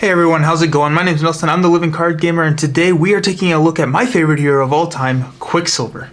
Hey everyone, how's it going? My name is Nelson, I'm the Living Card Gamer, and today we are taking a look at my favorite hero of all time, Quicksilver.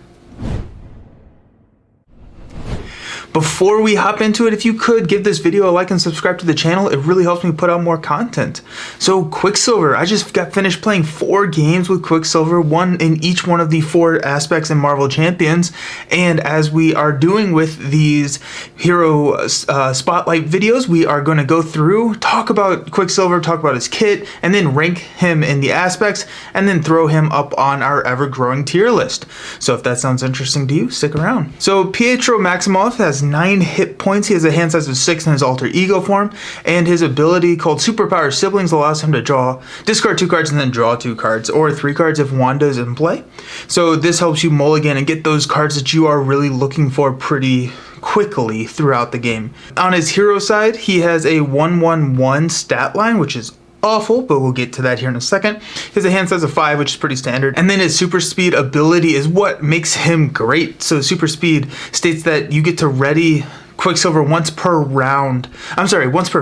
Before we hop into it, if you could give this video a like and subscribe to the channel, it really helps me put out more content. So Quicksilver, I just got finished playing 4 games with Quicksilver, one in each one of the 4 aspects in Marvel Champions, and as we are doing with these hero spotlight videos, we are going to go through, talk about Quicksilver, talk about his kit, and then rank him in the aspects, and then throw him up on our ever-growing tier list. So if that sounds interesting to you, stick around. So Pietro Maximoff has 9 hit points. He has a hand size of 6 in his alter ego form, and his ability called Superpower Siblings allows him to discard 2 cards and then draw 2 cards, or 3 cards if Wanda is in play. So this helps you mulligan and get those cards that you are really looking for pretty quickly throughout the game. On his hero side, he has a 1-1-1 stat line, which is awful, but we'll get to that here in a second. He has a hand size of 5, which is pretty standard. And then his super speed ability is what makes him great. So super speed states that you get to ready Quicksilver once per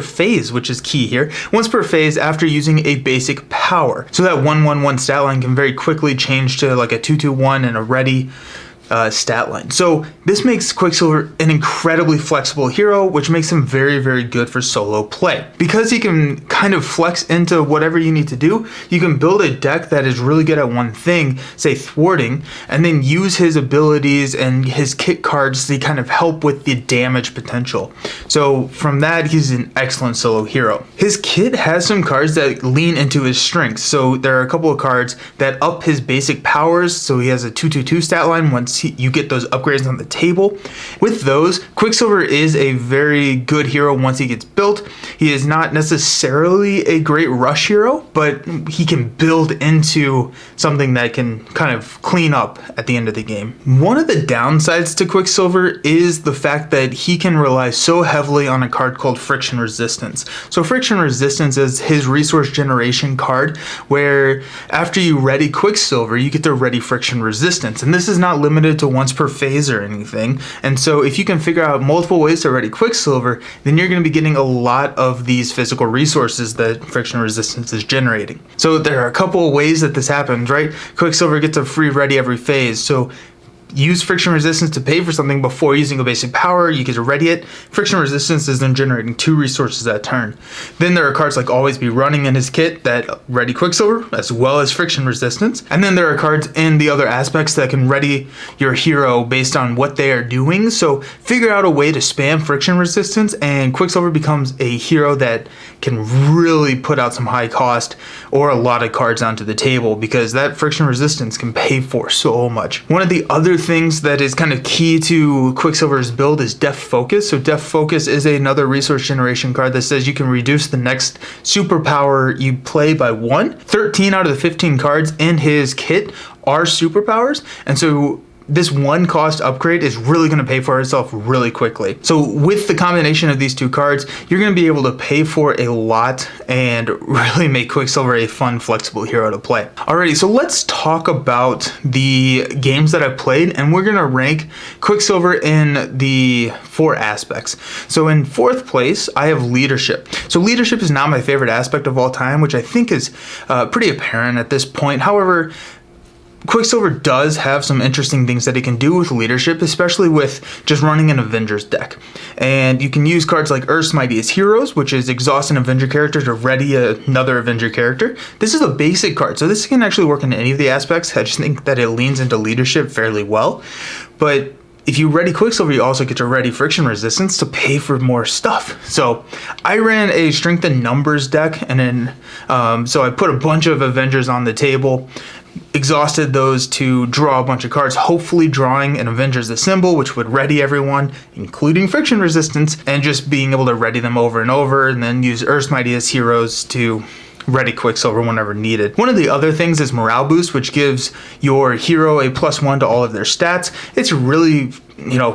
phase, which is key here. Once per phase after using a basic power. So that 1-1-1 stat line can very quickly change to like a 2-2-1 and a ready stat line. So this makes Quicksilver an incredibly flexible hero, which makes him very, very good for solo play. Because he can kind of flex into whatever you need to do, you can build a deck that is really good at one thing, say thwarting, and then use his abilities and his kit cards to kind of help with the damage potential. So from that, he's an excellent solo hero. His kit has some cards that lean into his strengths. So there are a couple of cards that up his basic powers. So he has a 2-2-2 stat line once you get those upgrades on the table. With those, Quicksilver is a very good hero once he gets built. He is not necessarily a great rush hero, but he can build into something that can kind of clean up at the end of the game. One of the downsides to Quicksilver is the fact that he can rely so heavily on a card called Friction Resistance. So Friction Resistance is his resource generation card, where after you ready Quicksilver, you get to ready Friction Resistance. And this is not limited to once per phase or anything. And so if you can figure out multiple ways to ready Quicksilver, then you're going to be getting a lot of these physical resources that Friction Resistance is generating. So there are a couple of ways that this happens, right? Quicksilver gets a free ready every phase. So use Friction Resistance to pay for something before using a basic power. You get to ready it. Friction Resistance is then generating 2 resources that turn. Then there are cards like Always Be Running in his kit that ready Quicksilver, as well as Friction Resistance. And then there are cards in the other aspects that can ready your hero based on what they are doing. So figure out a way to spam Friction Resistance, and Quicksilver becomes a hero that can really put out some high cost or a lot of cards onto the table, because that Friction Resistance can pay for so much. One of the other things that is kind of key to Quicksilver's build is Deft Focus. So Deft Focus is another resource generation card that says you can reduce the next superpower you play by 1. 13 out of the 15 cards in his kit are superpowers, and so this 1 cost upgrade is really going to pay for itself really quickly. So with the combination of these 2 cards, you're going to be able to pay for a lot and really make Quicksilver a fun, flexible hero to play. Alrighty, so let's talk about the games that I've played, and we're going to rank Quicksilver in the 4 aspects. So in 4th place, I have Leadership. So Leadership is not my favorite aspect of all time, which I think is pretty apparent at this point. However, Quicksilver does have some interesting things that he can do with Leadership, especially with just running an Avengers deck. And you can use cards like Earth's Mightiest Heroes, which is exhaust an Avenger character to ready another Avenger character. This is a basic card, so this can actually work in any of the aspects. I just think that it leans into Leadership fairly well. But if you ready Quicksilver, you also get to ready Friction Resistance to pay for more stuff. So I ran a Strength in Numbers deck, and then so I put a bunch of Avengers on the table, exhausted those to draw a bunch of cards, hopefully drawing an Avengers the Symbol, which would ready everyone, including Friction Resistance, and just being able to ready them over and over, and then use Earth's Mightiest Heroes to ready Quicksilver whenever needed. One of the other things is Morale Boost, which gives your hero a +1 to all of their stats. It's really,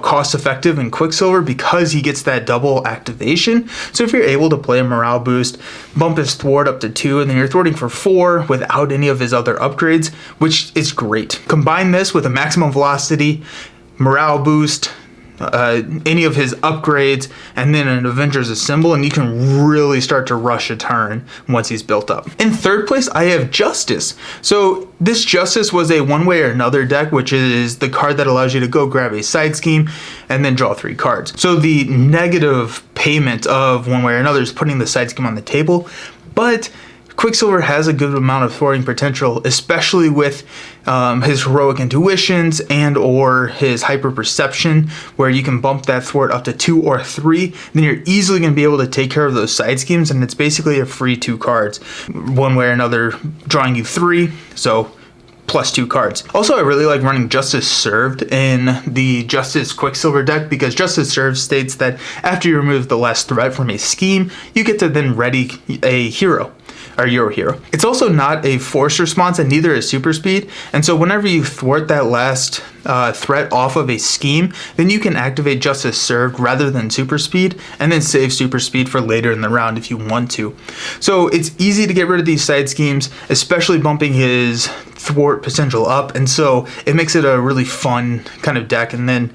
cost effective in Quicksilver because he gets that double activation. So if you're able to play a Morale Boost, bump his thwart up to 2, and then you're thwarting for 4 without any of his other upgrades, which is great. Combine this with a maximum velocity, Morale Boost, any of his upgrades, and then an Avengers Assemble, and you can really start to rush a turn once he's built up. In third place, I have Justice. So this Justice was a one way or another deck, which is the card that allows you to go grab a side scheme and then draw 3 cards. So the negative payment of one way or another is putting the side scheme on the table, but Quicksilver has a good amount of thwarting potential, especially with his heroic intuitions and or his hyper perception, where you can bump that thwart up to 2 or 3. Then you're easily going to be able to take care of those side schemes, and it's basically a free 2 cards, one way or another, drawing you 3. So plus 2 cards. Also, I really like running Justice Served in the Justice Quicksilver deck, because Justice Served states that after you remove the last threat from a scheme, you get to then ready a hero, or your hero. It's also not a force response, and neither is super speed, and so whenever you thwart that last threat off of a scheme, then you can activate Justice Served rather than super speed, and then save super speed for later in the round if you want to. So it's easy to get rid of these side schemes, especially bumping his thwart potential up, and so it makes it a really fun kind of deck. And then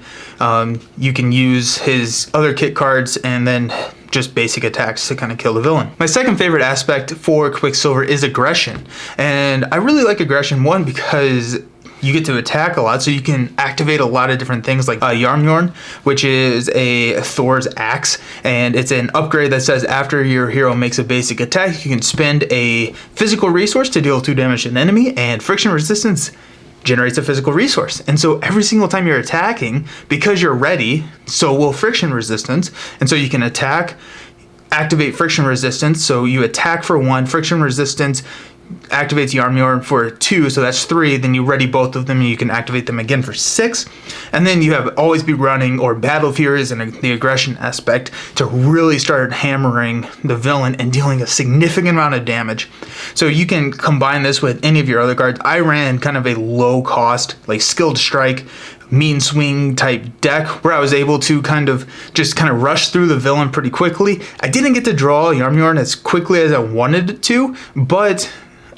you can use his other kit cards and then just basic attacks to kind of kill the villain. My second favorite aspect for Quicksilver is aggression, and I really like aggression, one, because you get to attack a lot, so you can activate a lot of different things like Yarmyorn, which is a Thor's axe, and it's an upgrade that says after your hero makes a basic attack, you can spend a physical resource to deal 2 damage to an enemy, and friction resistance generates a physical resource. And so every single time you're attacking, because you're ready, so will friction resistance, and so you can attack, activate friction resistance, so you attack for 1, friction resistance activates Yarmyorn for 2, so that's 3, then you ready both of them and you can activate them again for 6, and then you have Always Be Running or Battle Furies and the aggression aspect to really start hammering the villain and dealing a significant amount of damage. So you can combine this with any of your other cards. I ran kind of a low cost, like Skilled Strike, mean swing type deck, where I was able to kind of rush through the villain pretty quickly. I didn't get to draw Yarmyorn as quickly as I wanted it to, but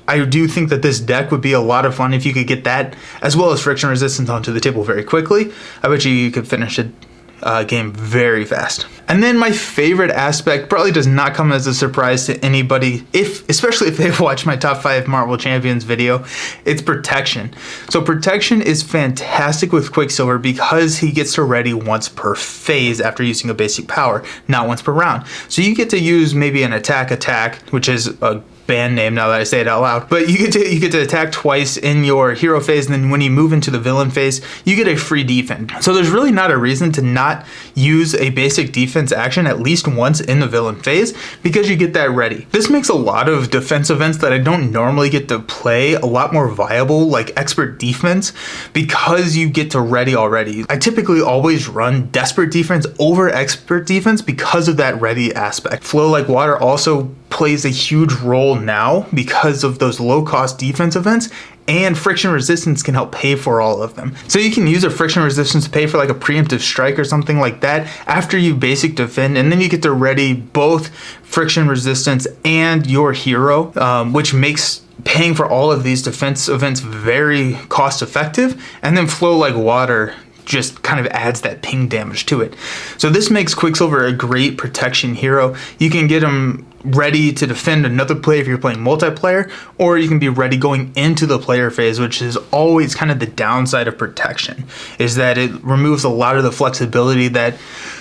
I do think that this deck would be a lot of fun if you could get that, as well as friction resistance, onto the table very quickly. I bet you could finish a game very fast. And then my favorite aspect probably does not come as a surprise to anybody, especially if they've watched my top 5 Marvel Champions video, it's protection. So protection is fantastic with Quicksilver because he gets to ready once per phase after using a basic power, not once per round. So you get to use maybe an attack, which is a band name now that I say it out loud, but you get to attack twice in your hero phase, and then when you move into the villain phase, you get a free defend. So there's really not a reason to not use a basic defense action at least once in the villain phase, because you get that ready. This makes a lot of defense events that I don't normally get to play a lot more viable, like expert defense, because you get to ready already. I typically always run desperate defense over expert defense because of that ready aspect. Flow Like Water also plays a huge role now because of those low cost defense events, and friction resistance can help pay for all of them. So you can use a friction resistance to pay for like a preemptive strike or something like that after you basic defend, and then you get to ready both friction resistance and your hero, which makes paying for all of these defense events very cost effective. And then Flow Like Water just kind of adds that ping damage to it. So this makes Quicksilver a great protection hero. You can get him ready to defend another player if you're playing multiplayer, or you can be ready going into the player phase, which is always kind of the downside of protection, is that it removes a lot of the flexibility that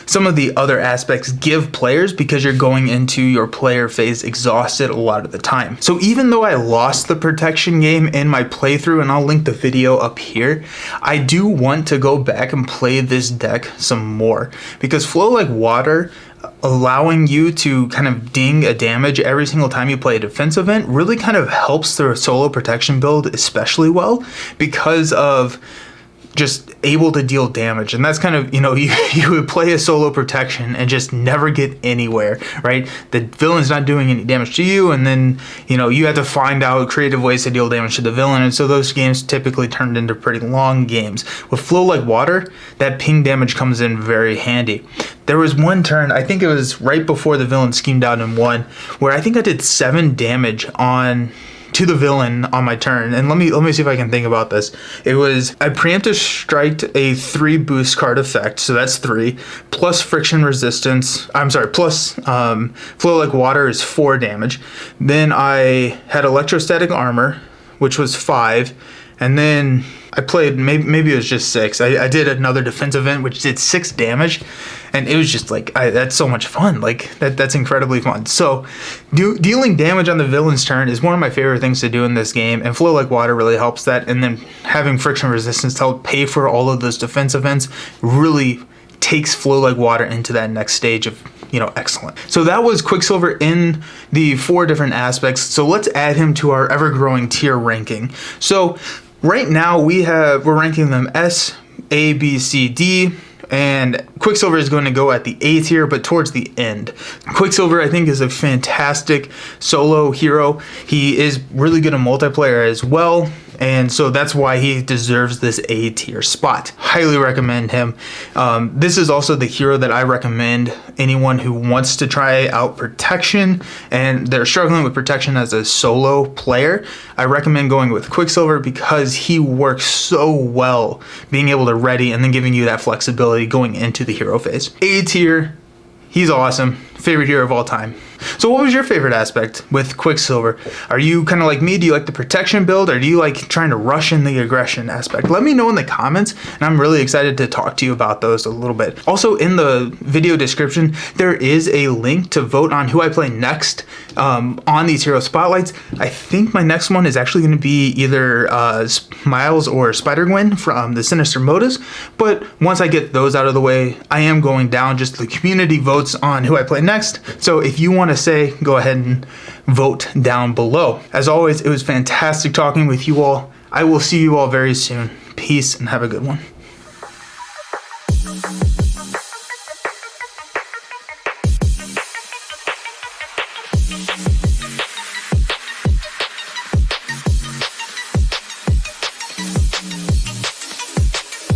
some of the other aspects give players, because you're going into your player phase exhausted a lot of the time. So even though I lost the protection game in my playthrough, and I'll link the video up here, I do want to go back and play this deck some more, because Flow Like Water, allowing you to kind of ding a damage every single time you play a defense event, really kind of helps the solo protection build especially well, because of just able to deal damage. And that's kind of, you would play a solo protection and just never get anywhere, right? The villain's not doing any damage to you, and then, you have to find out creative ways to deal damage to the villain, and so those games typically turned into pretty long games. With Flow Like Water, that ping damage comes in very handy. There was one turn, I think it was right before the villain schemed out and won, where I think I did 7 damage on to the villain on my turn. And let me see if I can think about this. It was I preemptive striked a 3 boost card effect, so that's 3 plus friction resistance. I'm sorry, plus flow like water is 4 damage. Then I had electrostatic armor, which was 5, and then I played maybe it was just 6. I did another defense event which did 6 damage, and it was just like that's so much fun. Like that's incredibly fun. So dealing damage on the villain's turn is one of my favorite things to do in this game, and flow like water really helps that. And then having friction resistance to help pay for all of those defense events really takes flow like water into that next stage of, you know, excellent. So that was Quicksilver in the 4 different aspects. So let's add him to our ever-growing tier ranking. So right now we're ranking them S, A, B, C, D, and Quicksilver is going to go at the A tier, but towards the end. Quicksilver, I think, is a fantastic solo hero. He is really good in multiplayer as well, and so that's why he deserves this A tier spot. Highly recommend him. This is also the hero that I recommend anyone who wants to try out protection and they're struggling with protection as a solo player. I recommend going with Quicksilver because he works so well being able to ready and then giving you that flexibility going into the hero phase. A tier, he's awesome. Favorite hero of all time. So what was your favorite aspect with Quicksilver? Are you kind of like me? Do you like the protection build, or do you like trying to rush in the aggression aspect? Let me know in the comments, and I'm really excited to talk to you about those a little bit. Also, in the video description, there is a link to vote on who I play next on these hero spotlights. I think my next one is actually going to be either Miles or Spider-Gwen from the Sinister Motives, but once I get those out of the way, I am going down just the community votes on who I play next. So if you want to say, go ahead and vote down below. As always, it was fantastic talking with you all. I will see you all very soon. Peace and have a good one.